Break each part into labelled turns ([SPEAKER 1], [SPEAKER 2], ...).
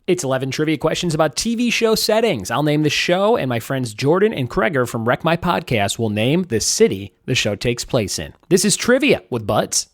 [SPEAKER 1] It's 11 trivia questions about TV show settings. I'll name the show, and my friends Jordan and Kreger from Wreck My Podcast will name the city the show takes place in. This is Trivia with Buds.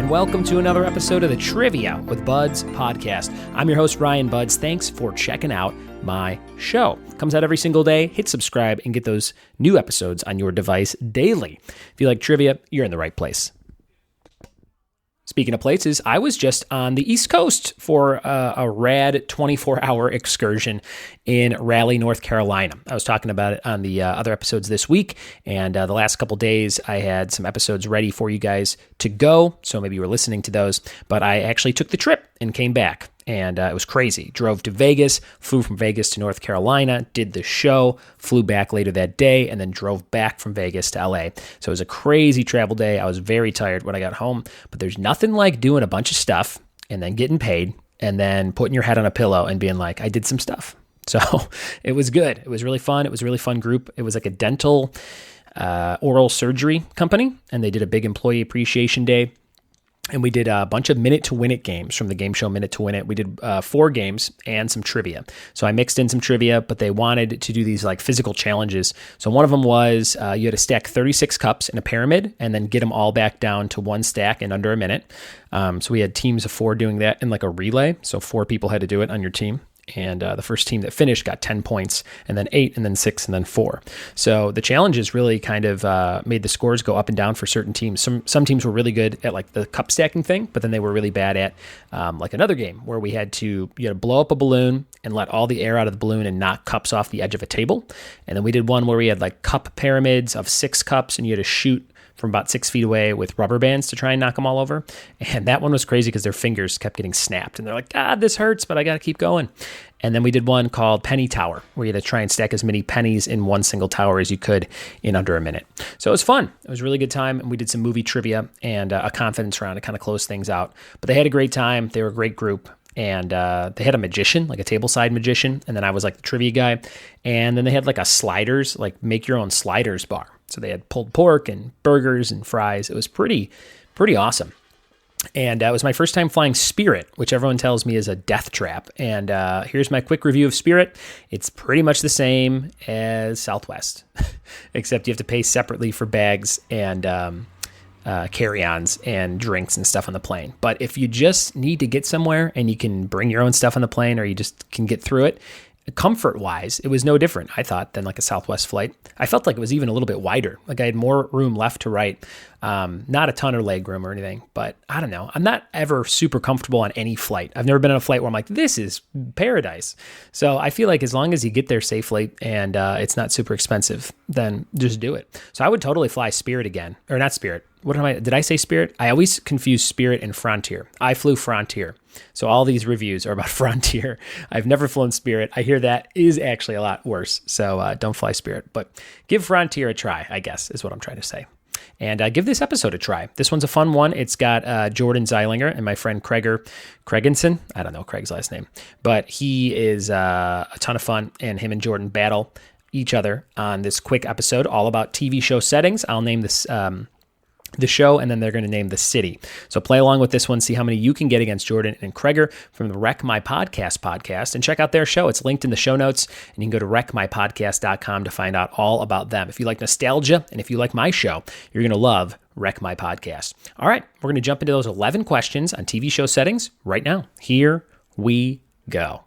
[SPEAKER 1] Welcome to another episode of the Trivia with Buds podcast. I'm your host, Ryan Buds. Thanks for checking out my show. It comes out every single day. Hit subscribe and get those new episodes on your device daily. If you like trivia, you're in the right place. Speaking of places, I was just on the East Coast for a rad 24-hour excursion in Raleigh, North Carolina. I was talking about it on the other episodes this week, and the last couple days I had some episodes ready for you guys to go, so maybe you were listening to those, but I actually took the trip and came back. And it was crazy. Drove to Vegas, flew from Vegas to North Carolina, did the show, flew back later that day, and then drove back from Vegas to LA. So it was a crazy travel day. I was very tired when I got home, but there's nothing like doing a bunch of stuff and then getting paid and then putting your head on a pillow and being like, I did some stuff. So it was good. It was really fun. It was a really fun group. It was like a dental oral surgery company, and they did a big employee appreciation day. And we did a bunch of Minute to Win It games from the game show Minute to Win It. We did 4 games and some trivia. So I mixed in some trivia, but they wanted to do these like physical challenges. So one of them was you had to stack 36 cups in a pyramid and then get them all back down to one stack in under a minute. So we had teams of 4 doing that in like a relay. So 4 people had to do it on your team. And the first team that finished got 10 points, and then 8, and then 6, and then 4. So the challenges really kind of made the scores go up and down for certain teams. Some teams were really good at like the cup stacking thing, but then they were really bad at like another game where we had to blow up a balloon and let all the air out of the balloon and knock cups off the edge of a table. And then we did one where we had like cup pyramids of 6 cups, and you had to shoot from about 6 feet away with rubber bands to try and knock them all over. And that one was crazy because their fingers kept getting snapped. And they're like, this hurts, but I got to keep going. And then we did one called Penny Tower, where you had to try and stack as many pennies in one single tower as you could in under a minute. So it was fun. It was a really good time. And we did some movie trivia and a confidence round to kind of close things out. But they had a great time. They were a great group. And they had a magician, like a tableside magician. And then I was like the trivia guy. And then they had like a sliders, like make your own sliders bar. So they had pulled pork and burgers and fries. It was pretty awesome. And it was my first time flying Spirit, which everyone tells me is a death trap. And here's my quick review of Spirit. It's pretty much the same as Southwest, except you have to pay separately for bags and carry-ons and drinks and stuff on the plane. But if you just need to get somewhere and you can bring your own stuff on the plane, or you just can get through it, comfort-wise, it was no different, I thought, than like a Southwest flight. I felt like it was even a little bit wider. Like I had more room left to right. Not a ton of leg room or anything, but I don't know. I'm not ever super comfortable on any flight. I've never been on a flight where I'm like, this is paradise. So I feel like as long as you get there safely and it's not super expensive, then just do it. So I would totally fly Spirit again. Or not Spirit. Did I say Spirit? I always confuse Spirit and Frontier. I flew Frontier. So all these reviews are about Frontier. I've never flown Spirit. I hear that is actually a lot worse. So don't fly Spirit, but give Frontier a try, I guess, is what I'm trying to say. And give this episode a try. This one's a fun one. It's got Jordan Zeilinger and my friend Craigenson. I don't know Craig's last name, but he is a ton of fun, and him and Jordan battle each other on this quick episode all about TV show settings. I'll name this the show, and then they're going to name the city. So play along with this one, see how many you can get against Jordan and Kreger from the Wreck My podcast, and check out their show. It's linked in the show notes, and you can go to wreckmypodcast.com to find out all about them. If you like nostalgia, and if you like my show, you're going to love Wreck My Podcast. All right, we're going to jump into those 11 questions on TV show settings right now. Here we go.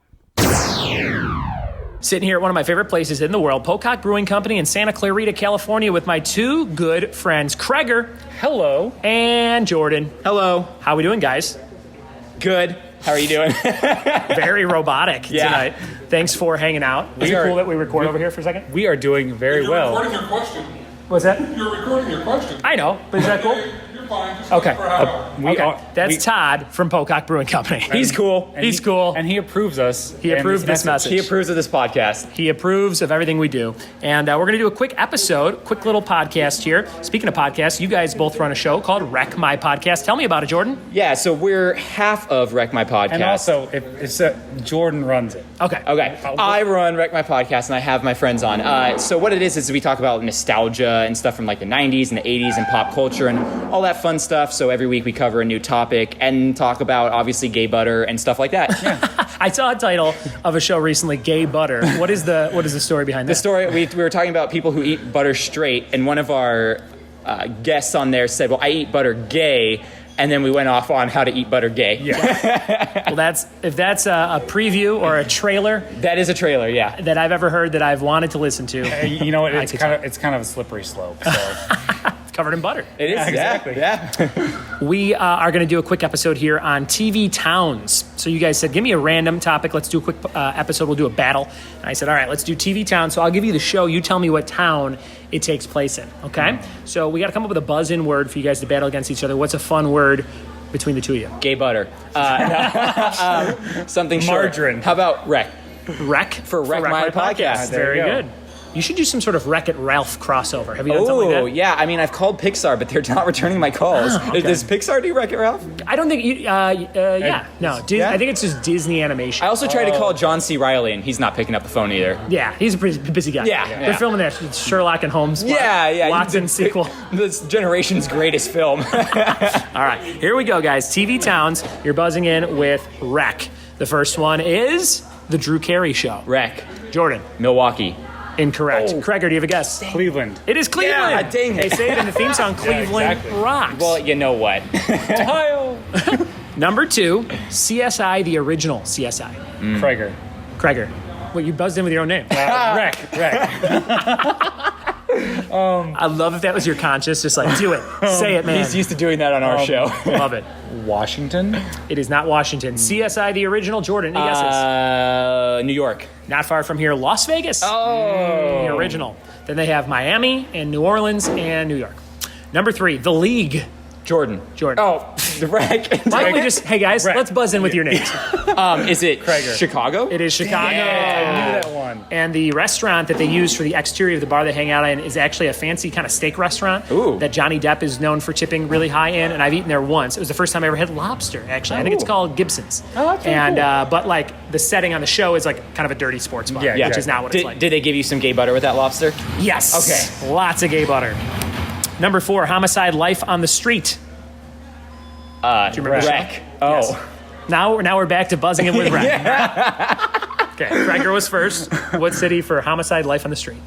[SPEAKER 1] Sitting here at one of my favorite places in the world, Pocock Brewing Company in Santa Clarita, California, with my 2 good friends, Kreger.
[SPEAKER 2] Hello.
[SPEAKER 1] And Jordan.
[SPEAKER 2] Hello.
[SPEAKER 1] How we doing, guys?
[SPEAKER 2] Good. How are you doing?
[SPEAKER 1] Very robotic tonight. Thanks for hanging out. Is it cool that we record over here for a second?
[SPEAKER 2] We are doing very well.
[SPEAKER 3] You're recording your question.
[SPEAKER 1] What's that?
[SPEAKER 3] You're recording your question.
[SPEAKER 1] I know, but is that cool?
[SPEAKER 3] You're fine. Just
[SPEAKER 1] Okay.
[SPEAKER 3] for how
[SPEAKER 1] Okay. That's Todd from Pocock Brewing Company.
[SPEAKER 2] He's cool.
[SPEAKER 1] He's cool.
[SPEAKER 4] And he approves us.
[SPEAKER 1] He
[SPEAKER 4] and
[SPEAKER 1] approved this message.
[SPEAKER 2] He approves of this podcast.
[SPEAKER 1] He approves of everything we do. And we're going to do a quick episode, quick little podcast here. Speaking of podcasts, you guys both run a show called Wreck My Podcast. Tell me about it, Jordan.
[SPEAKER 2] Yeah, so we're half of Wreck My Podcast.
[SPEAKER 4] And also, if it's Jordan runs it.
[SPEAKER 1] Okay.
[SPEAKER 2] Okay, I run Wreck My Podcast, and I have my friends on. So what it is we talk about nostalgia and stuff from like the 90s and the 80s and pop culture and all that fun stuff. So every week we cover a new topic and talk about, obviously, gay butter and stuff like that.
[SPEAKER 1] I saw a title of a show recently, Gay Butter. What is the story behind that?
[SPEAKER 2] The story, we were talking about people who eat butter straight, and one of our guests on there said, well, I eat butter gay. And then we went off on how to eat butter gay.
[SPEAKER 1] Well, if that's a preview or a trailer
[SPEAKER 2] That is a trailer, yeah.
[SPEAKER 1] that I've ever heard that I've wanted to listen to,
[SPEAKER 4] You know what?
[SPEAKER 1] I
[SPEAKER 4] It's
[SPEAKER 1] could
[SPEAKER 4] kind of a slippery slope. So.
[SPEAKER 1] it's covered in butter.
[SPEAKER 2] It is,
[SPEAKER 4] Yeah, exactly.
[SPEAKER 2] Yeah.
[SPEAKER 1] We are going to do a quick episode here on TV towns. So you guys said, give me a random topic. Let's do a quick episode. We'll do a battle. And I said, all right, let's do TV towns. So I'll give you the show. You tell me what town it takes place in, okay? So we got to come up with a buzz-in word for you guys to battle against each other. What's a fun word between the two of you?
[SPEAKER 2] Gay butter. Something short.
[SPEAKER 4] Margarine.
[SPEAKER 2] How about wreck?
[SPEAKER 1] Wreck?
[SPEAKER 2] For Wreck My Podcast.
[SPEAKER 4] There
[SPEAKER 1] Very
[SPEAKER 4] you go.
[SPEAKER 1] good. You should do some sort of Wreck-It Ralph crossover. Have you done something
[SPEAKER 2] Oh,
[SPEAKER 1] like that?
[SPEAKER 2] yeah. I mean, I've called Pixar, but they're not returning my calls.
[SPEAKER 1] okay.
[SPEAKER 2] Does Pixar do Wreck-It Ralph?
[SPEAKER 1] I don't think you, yeah. No,
[SPEAKER 2] Yeah?
[SPEAKER 1] I think it's just Disney animation.
[SPEAKER 2] I also tried to call John C. Reilly, and he's not picking up the phone either.
[SPEAKER 1] Yeah, he's a pretty busy guy.
[SPEAKER 2] Yeah,
[SPEAKER 1] They're
[SPEAKER 2] yeah.
[SPEAKER 1] filming that Sherlock and Holmes.
[SPEAKER 2] Yeah.
[SPEAKER 1] Watson sequel.
[SPEAKER 2] This generation's greatest film.
[SPEAKER 1] All right, here we go, guys. TV towns. You're buzzing in with Wreck. The first one is The Drew Carey Show.
[SPEAKER 2] Wreck.
[SPEAKER 1] Jordan,
[SPEAKER 2] Milwaukee.
[SPEAKER 1] incorrect. Craigor, do you have a guess?
[SPEAKER 4] Cleveland.
[SPEAKER 1] It is Cleveland.
[SPEAKER 2] Yeah, dang it.
[SPEAKER 1] They say it in the theme song, Cleveland
[SPEAKER 4] exactly.
[SPEAKER 1] Rocks.
[SPEAKER 2] Well, you know what?
[SPEAKER 4] Ohio.
[SPEAKER 1] Number 2, CSI, the original CSI.
[SPEAKER 4] Krager.
[SPEAKER 1] Craigor. Well, you buzzed in with your own name.
[SPEAKER 4] Wreck.
[SPEAKER 1] I love if that was your conscience. Just like, do it. Say it, man.
[SPEAKER 2] He's used to doing that on our show.
[SPEAKER 1] Love it.
[SPEAKER 4] Washington.
[SPEAKER 1] It is not Washington. CSI, the original. Jordan, any guesses?
[SPEAKER 2] New York.
[SPEAKER 1] Not far from here. Las Vegas.
[SPEAKER 2] Oh.
[SPEAKER 1] The original. Then they have Miami and New Orleans and New York. Number 3, The League.
[SPEAKER 2] Jordan.
[SPEAKER 1] Jordan.
[SPEAKER 2] Oh, the Wreck.
[SPEAKER 1] Why don't we just, hey guys,
[SPEAKER 4] Right.
[SPEAKER 1] let's buzz in with your names.
[SPEAKER 2] Is it
[SPEAKER 4] Krager.
[SPEAKER 2] Chicago?
[SPEAKER 1] It is Chicago.
[SPEAKER 4] I knew that one.
[SPEAKER 1] And the restaurant that they use for the exterior of the bar they hang out in is actually a fancy kind of steak restaurant
[SPEAKER 2] Ooh.
[SPEAKER 1] that Johnny Depp is known for tipping really high in. And I've eaten there once. It was the first time I ever had lobster, actually. I think it's
[SPEAKER 2] Ooh.
[SPEAKER 1] called Gibson's.
[SPEAKER 2] Oh, that's really
[SPEAKER 1] And
[SPEAKER 2] cool.
[SPEAKER 1] but like the setting on the show is like kind of a dirty sports bar,
[SPEAKER 4] Yeah,
[SPEAKER 1] which is not what it's
[SPEAKER 2] Did,
[SPEAKER 1] like.
[SPEAKER 2] did they give you some gay butter with that lobster?
[SPEAKER 1] Yes.
[SPEAKER 2] Okay.
[SPEAKER 1] Lots of gay butter. Number 4, Homicide: Life on the Street. Do you remember the show?
[SPEAKER 2] Wreck. Oh.
[SPEAKER 1] Yes. Now we're back to buzzing in with Wreck. Okay, Craigor was first. What city for Homicide: Life on the Street?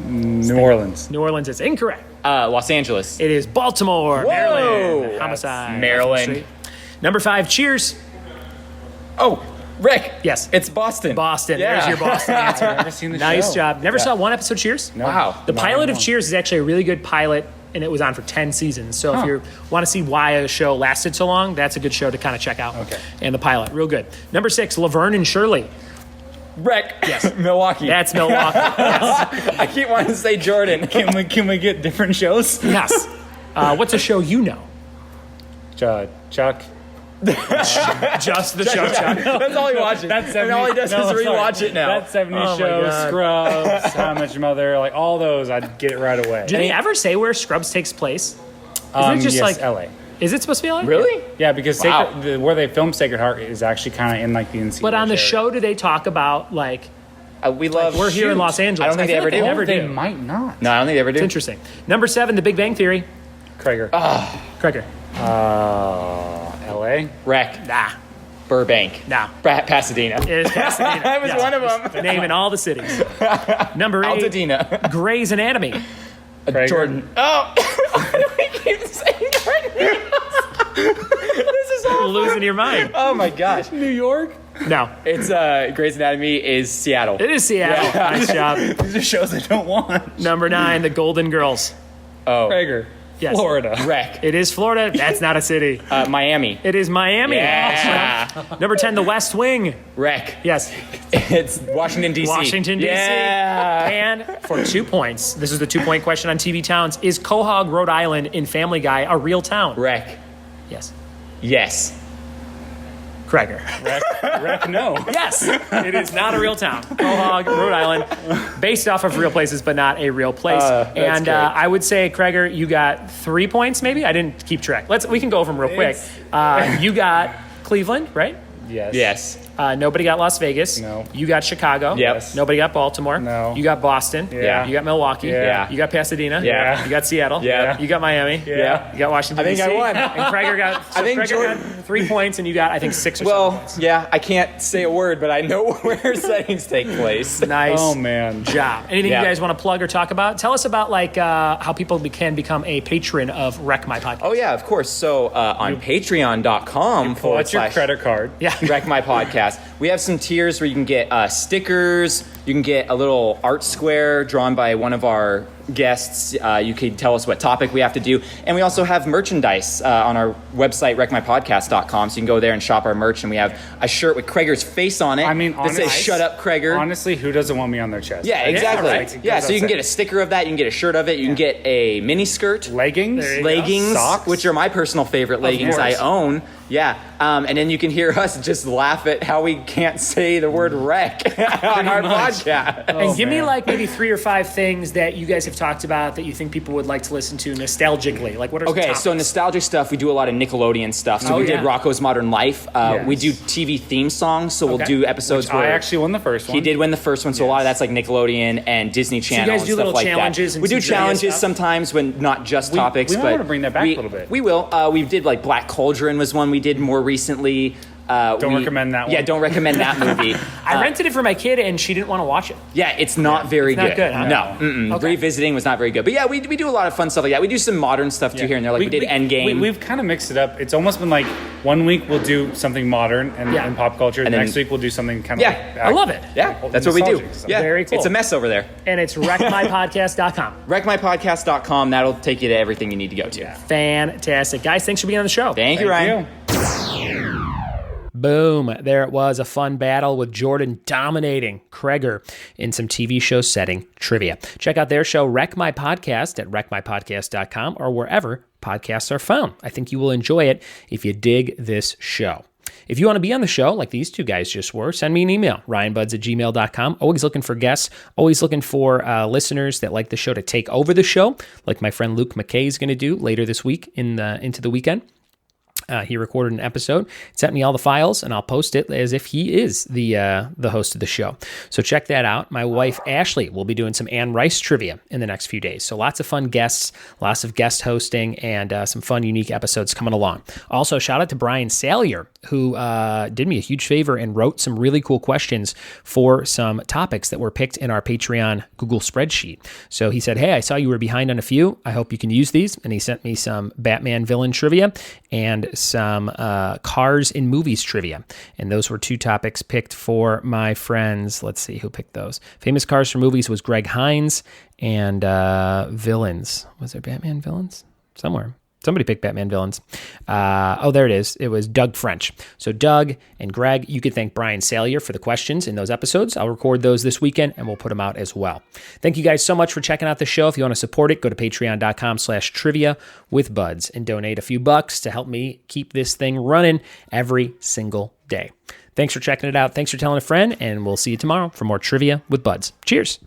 [SPEAKER 4] New Orleans.
[SPEAKER 1] New Orleans is incorrect.
[SPEAKER 2] Los Angeles.
[SPEAKER 1] It is Baltimore,
[SPEAKER 2] Whoa.
[SPEAKER 1] Maryland. Homicide.
[SPEAKER 2] Maryland.
[SPEAKER 1] Life on the Street. Number 5, Cheers.
[SPEAKER 2] Oh, Rick.
[SPEAKER 1] Yes.
[SPEAKER 2] It's Boston.
[SPEAKER 1] Boston.
[SPEAKER 2] Yeah.
[SPEAKER 1] There's your Boston answer.
[SPEAKER 4] Never seen the
[SPEAKER 1] Nice
[SPEAKER 4] show.
[SPEAKER 1] job. Never saw one episode of Cheers?
[SPEAKER 4] No.
[SPEAKER 2] Wow.
[SPEAKER 1] The
[SPEAKER 4] Not
[SPEAKER 1] pilot of
[SPEAKER 4] even one.
[SPEAKER 1] Cheers is actually a really good pilot, and it was on for 10 seasons. So if you want to see why a show lasted so long, that's a good show to kind of check out.
[SPEAKER 4] Okay.
[SPEAKER 1] And the pilot, real good. Number 6, Laverne and Shirley.
[SPEAKER 2] Wreck.
[SPEAKER 1] Yes.
[SPEAKER 2] Milwaukee.
[SPEAKER 1] That's Milwaukee. Yes.
[SPEAKER 2] I keep wanting to say Jordan.
[SPEAKER 4] Can we get different shows?
[SPEAKER 1] Yes. What's a show you know?
[SPEAKER 4] Chuck.
[SPEAKER 1] Just the show, Chuck.
[SPEAKER 2] That's all he watches.
[SPEAKER 4] That's
[SPEAKER 2] and all he does is rewatch it now.
[SPEAKER 4] That 70s
[SPEAKER 1] Oh my
[SPEAKER 4] show,
[SPEAKER 1] God.
[SPEAKER 4] Scrubs, How Much Mother, like all those, I'd get it right away.
[SPEAKER 1] Do they ever say where Scrubs takes place? Isn't it just
[SPEAKER 4] yes,
[SPEAKER 1] like
[SPEAKER 4] LA.
[SPEAKER 1] Is it supposed to be LA?
[SPEAKER 2] Really?
[SPEAKER 4] Yeah, because
[SPEAKER 2] Wow.
[SPEAKER 4] where they filmed Sacred Heart is actually kind of in like the NC.
[SPEAKER 1] But on the
[SPEAKER 4] area.
[SPEAKER 1] show, do they talk about like
[SPEAKER 2] We love.
[SPEAKER 1] we're here in
[SPEAKER 2] shoot.
[SPEAKER 1] Los Angeles?
[SPEAKER 2] I don't think they
[SPEAKER 1] feel
[SPEAKER 2] ever
[SPEAKER 1] like
[SPEAKER 2] do.
[SPEAKER 1] never
[SPEAKER 4] they
[SPEAKER 1] do.
[SPEAKER 4] might not.
[SPEAKER 2] No, I don't think they ever do.
[SPEAKER 1] It's interesting. Number 7, The Big Bang Theory.
[SPEAKER 4] Krager.
[SPEAKER 1] Craigor.
[SPEAKER 4] LA.
[SPEAKER 2] Wreck.
[SPEAKER 1] Nah.
[SPEAKER 2] Burbank.
[SPEAKER 1] Nah.
[SPEAKER 2] Pasadena.
[SPEAKER 1] It is Pasadena.
[SPEAKER 2] That was
[SPEAKER 1] Yes.
[SPEAKER 2] one of them.
[SPEAKER 1] Naming all the cities. Number 8,
[SPEAKER 2] Altadena.
[SPEAKER 1] Grey's Anatomy.
[SPEAKER 4] Krager.
[SPEAKER 2] Jordan. Oh. I keep saying Jordan. This is all.
[SPEAKER 1] Losing your mind.
[SPEAKER 2] Oh my gosh.
[SPEAKER 4] New York.
[SPEAKER 1] No.
[SPEAKER 2] It's Grey's Anatomy is Seattle.
[SPEAKER 1] It is Seattle.
[SPEAKER 2] Yeah.
[SPEAKER 1] Nice job.
[SPEAKER 4] These are shows I don't want.
[SPEAKER 1] Number 9, The Golden Girls.
[SPEAKER 2] Oh.
[SPEAKER 4] Krager.
[SPEAKER 1] Yes.
[SPEAKER 4] Florida.
[SPEAKER 2] Wreck.
[SPEAKER 1] It is Florida. That's not a city.
[SPEAKER 2] Miami.
[SPEAKER 1] It is Miami.
[SPEAKER 2] Yeah.
[SPEAKER 1] Number 10, The West Wing.
[SPEAKER 2] Wreck.
[SPEAKER 1] Yes.
[SPEAKER 2] It's Washington, D.C.
[SPEAKER 1] Washington, D.C.
[SPEAKER 2] Yeah.
[SPEAKER 1] And for 2 points, this is the 2-point question on TV Towns. Is Quahog, Rhode Island in Family Guy a real town?
[SPEAKER 2] Wreck.
[SPEAKER 1] Yes.
[SPEAKER 2] Yes.
[SPEAKER 1] Kreger.
[SPEAKER 4] Wreck, no.
[SPEAKER 1] Yes, it is not a real town. Quahog, Rhode Island, based off of real places, but not a real place. And
[SPEAKER 2] great.
[SPEAKER 1] I would say, Kreger, you got 3 points, maybe? I didn't keep track. We can go over them real quick. You got Cleveland, right?
[SPEAKER 4] Yes.
[SPEAKER 2] Yes.
[SPEAKER 1] Nobody got Las Vegas.
[SPEAKER 4] No.
[SPEAKER 1] You got Chicago.
[SPEAKER 2] Yes.
[SPEAKER 1] Nobody got Baltimore.
[SPEAKER 4] No.
[SPEAKER 1] You got Boston.
[SPEAKER 4] Yeah.
[SPEAKER 1] You got Milwaukee.
[SPEAKER 4] Yeah.
[SPEAKER 1] You got Pasadena.
[SPEAKER 2] Yeah.
[SPEAKER 1] You got Seattle.
[SPEAKER 2] Yeah.
[SPEAKER 1] You got Miami.
[SPEAKER 2] Yeah.
[SPEAKER 1] You got Washington,
[SPEAKER 2] I think
[SPEAKER 1] D.C.
[SPEAKER 2] I won.
[SPEAKER 1] And Kreger got, Kreger
[SPEAKER 2] Jordan-
[SPEAKER 1] got 3 points, and you got, I think, 6 or 7
[SPEAKER 2] Well,
[SPEAKER 1] points.
[SPEAKER 2] yeah, I can't say a word, but I know where settings take place.
[SPEAKER 1] Nice.
[SPEAKER 4] Oh, man.
[SPEAKER 1] Job. Anything
[SPEAKER 2] Yeah.
[SPEAKER 1] you guys want to plug or talk about? Tell us about how people can become a patron of Wreck My Podcast.
[SPEAKER 2] Oh, yeah, of course. So on patreon.com
[SPEAKER 4] Pull out your credit card.
[SPEAKER 1] Yeah.
[SPEAKER 2] Wreck My Podcast. We have some tiers where you can get stickers. You can get a little art square drawn by one of our guests. You can tell us what topic we have to do. And we also have merchandise on our website, wreckmypodcast.com. So you can go there and shop our merch. And we have a shirt with Kreger's face on it.
[SPEAKER 4] I mean,
[SPEAKER 2] that says, "Shut up, Kreger."
[SPEAKER 4] Honestly, who doesn't want me on their chest?
[SPEAKER 2] Yeah, exactly.
[SPEAKER 1] right.
[SPEAKER 2] Yeah, so you can
[SPEAKER 4] That's
[SPEAKER 2] get a sticker of that. You can get a shirt of it. You can get a mini skirt.
[SPEAKER 4] Leggings?
[SPEAKER 1] There you go.
[SPEAKER 2] Leggings,
[SPEAKER 4] Socks?
[SPEAKER 2] which are my personal favorite leggings I
[SPEAKER 1] course.
[SPEAKER 2] own. Yeah, and then you can hear us just laugh at how we can't say the word wreck on our podcast.
[SPEAKER 1] And give me
[SPEAKER 4] man.
[SPEAKER 1] maybe 3 or 5 things that you guys have talked about that you think people would like to listen to nostalgically. Like what are some
[SPEAKER 2] Okay,
[SPEAKER 1] topics?
[SPEAKER 2] so nostalgic stuff, we do a lot of Nickelodeon stuff. So
[SPEAKER 1] Oh,
[SPEAKER 2] we did
[SPEAKER 1] yeah.
[SPEAKER 2] Rocko's Modern Life. We
[SPEAKER 4] Yes.
[SPEAKER 2] do TV theme songs, so we'll
[SPEAKER 1] Okay.
[SPEAKER 2] do episodes
[SPEAKER 4] I
[SPEAKER 2] where
[SPEAKER 4] actually won the first one.
[SPEAKER 2] he did win the first one, so a lot of that's like Nickelodeon and Disney Channel
[SPEAKER 1] guys
[SPEAKER 2] and
[SPEAKER 1] do
[SPEAKER 2] stuff
[SPEAKER 1] little
[SPEAKER 2] like
[SPEAKER 1] challenges
[SPEAKER 2] that.
[SPEAKER 1] and
[SPEAKER 2] We do
[SPEAKER 1] some trivia
[SPEAKER 2] challenges
[SPEAKER 1] stuff?
[SPEAKER 2] sometimes when not just topics.
[SPEAKER 4] we might
[SPEAKER 2] but
[SPEAKER 4] wanna bring that back a little bit.
[SPEAKER 2] We will. We did like Black Cauldron was one we did more recently.
[SPEAKER 4] Don't recommend that one.
[SPEAKER 2] Yeah, don't recommend that movie.
[SPEAKER 1] I rented it for my kid and she didn't want to watch it.
[SPEAKER 2] Yeah, it's not very
[SPEAKER 1] not
[SPEAKER 2] good.
[SPEAKER 1] good, huh?
[SPEAKER 2] No, mm-mm.
[SPEAKER 1] Okay.
[SPEAKER 2] Revisiting was not very good. But yeah, we do a lot of fun stuff like that. We do some modern stuff too here and there. Like we did Endgame.
[SPEAKER 4] We've kind of mixed it up. It's almost been like 1 week we'll do something modern and,
[SPEAKER 1] Yeah.
[SPEAKER 4] and pop culture.
[SPEAKER 2] And then-
[SPEAKER 4] Next week we'll do something kind of
[SPEAKER 2] Yeah,
[SPEAKER 4] like
[SPEAKER 1] I love it.
[SPEAKER 2] yeah, that's what we do.
[SPEAKER 4] nostalgic stuff.
[SPEAKER 2] Yeah,
[SPEAKER 1] Very cool.
[SPEAKER 2] It's a mess over there.
[SPEAKER 1] And it's wreckmypodcast.com.
[SPEAKER 2] Wreckmypodcast.com. That'll take you to everything you need to go to.
[SPEAKER 1] Fantastic. Guys, thanks for being on the show.
[SPEAKER 2] Thank you, Ryan.
[SPEAKER 1] Boom. There it was, a fun battle with Jordan dominating Kreger in some TV show setting trivia. Check out their show, Wreck My Podcast, at wreckmypodcast.com or wherever podcasts are found. I think you will enjoy it if you dig this show. If you want to be on the show, like these two guys just were, send me an email, ryanbuds@gmail.com. Always looking for guests, always looking for listeners that like the show to take over the show, like my friend Luke McKay is going to do later this week into the weekend. He recorded an episode, sent me all the files, and I'll post it as if he is the host of the show. So check that out. My wife, Ashley, will be doing some Anne Rice trivia in the next few days. So lots of fun guests, lots of guest hosting, and some fun, unique episodes coming along. Also, shout out to Brian Salyer, who did me a huge favor and wrote some really cool questions for some topics that were picked in our Patreon Google spreadsheet. So he said, hey, I saw you were behind on a few. I hope you can use these. And he sent me some Batman villain trivia and some cars in movies trivia. And those were 2 topics picked for my friends. Let's see who picked those. Famous cars for movies was Greg Hines, and villains. Was there Batman villains? Somewhere. Somebody picked Batman villains. There it is. It was Doug French. So Doug and Greg, you could thank Brian Salyer for the questions in those episodes. I'll record those this weekend and we'll put them out as well. Thank you guys so much for checking out the show. If you want to support it, go to patreon.com/trivia with buds and donate a few bucks to help me keep this thing running every single day. Thanks for checking it out. Thanks for telling a friend, and we'll see you tomorrow for more Trivia with Buds. Cheers.